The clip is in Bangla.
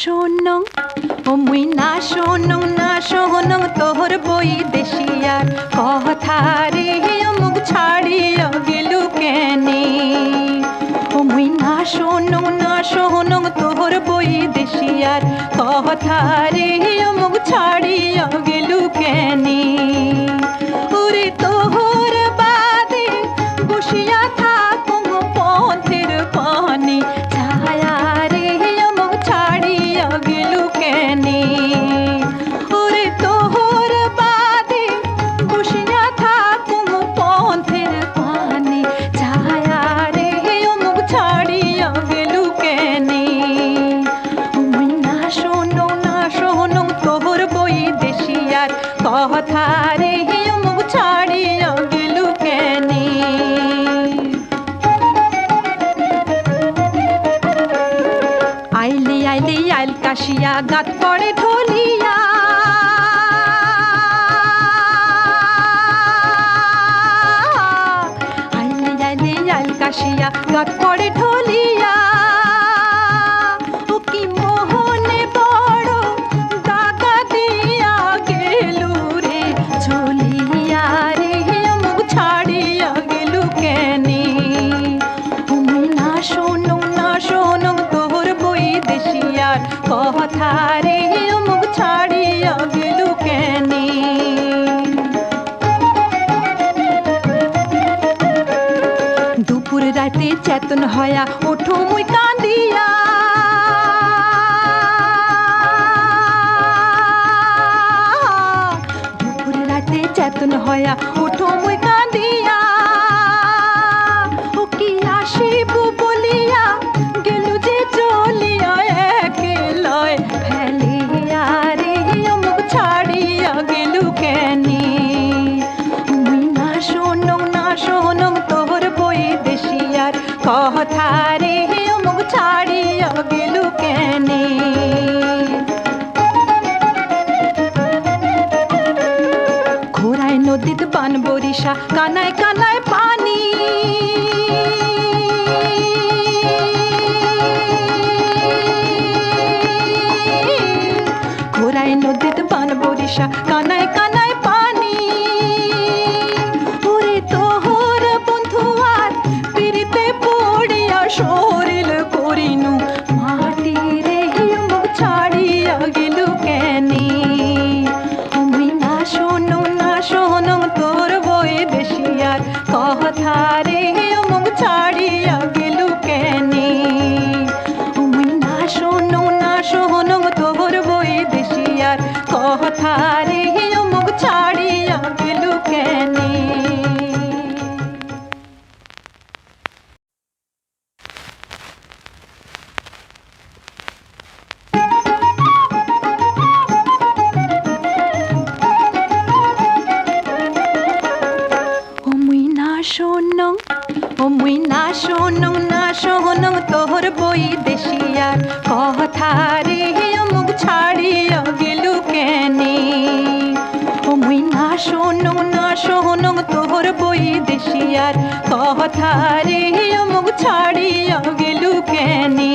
শোনো ও মুই না শোনো না শোনো তোর বই দেশিয়ার কথা রে মুখ ছাড়িয়া গেলু কেনে ও মুই না শোনো না শোনো তোর বই দেশিয়ার কথা রে মুখ ছাড়িয়া গেলু কেনে ওরে তোর বাদে বসিয়া থাকো পথের পানে ছায়া রে মুখ ছাড়িয়া গেলু কেনে ওরে তোর বাদে বসিয়া থাকো পথের পানে ছায়া রে মুখ ছাড়িয়া গেলু কেনে মুই না শোনো তোর বই দেশিয়ার কথা রে মুখ ছাড়িয়া গেলু কেনে আইলি আইলি আইল কাশিয়া গাত পড়ে ঢলিয়া আইলি আইলি আইল কাশিয়া গাত পড়ে ঢলিয়া ও কি মোহনে বড় দাগা দিয়া গেলু রে ঝলিয়া রে মুখ ছাড়িয়া গেলু কেনে তুমি না শোনো তোর বই দেশিয়ার কথা রে মুখ ছাড়িয়া গেলু কেনে দুপুর রাতে চেতন হয়া ওঠো মুই কান্দিয়া দুপুর রাতে চেতন হয়া ওঠো মুই কান্দিয়া ও কি আসিব বলিয়া গেলু যে চলিয়া একেলয় ফেলিয়া রে মুখ ছাড়িয়া গেলু কেনে মুই না শোনো তোর বই দেশিয়ার কথা রে মুখ ছাড়িয়া গেলু কেনে ঘোড়ায় নদীত বান বরিশা কানায় কানায় পানি ঘোড়ায় নদীত বান বরিশা কানায় কানায় পানি ওরে তোর বন্ধু আর পিড়িতে পড়িয়া শরীর করিনু মাটি রে মুখ ছাড়িয়া গেলু কেনে মুই না শোনো তোর বই দেশিয়ার কথা রে মুখ ছাড়িয়া গেলু কেনে মুই না শোনো তোর বই দেশিয়ার কথা রে মুখ ছাড়িয়া গেলু কেনে মুই না শোনো তোর বই দেশিয়ার কথা রে মুখ ছাড়িয়া গেলু কেনে মুই না শোনো তোর বই দেশিয়ার কথা রে মুখ ছাড়িয়া গেলু কেনে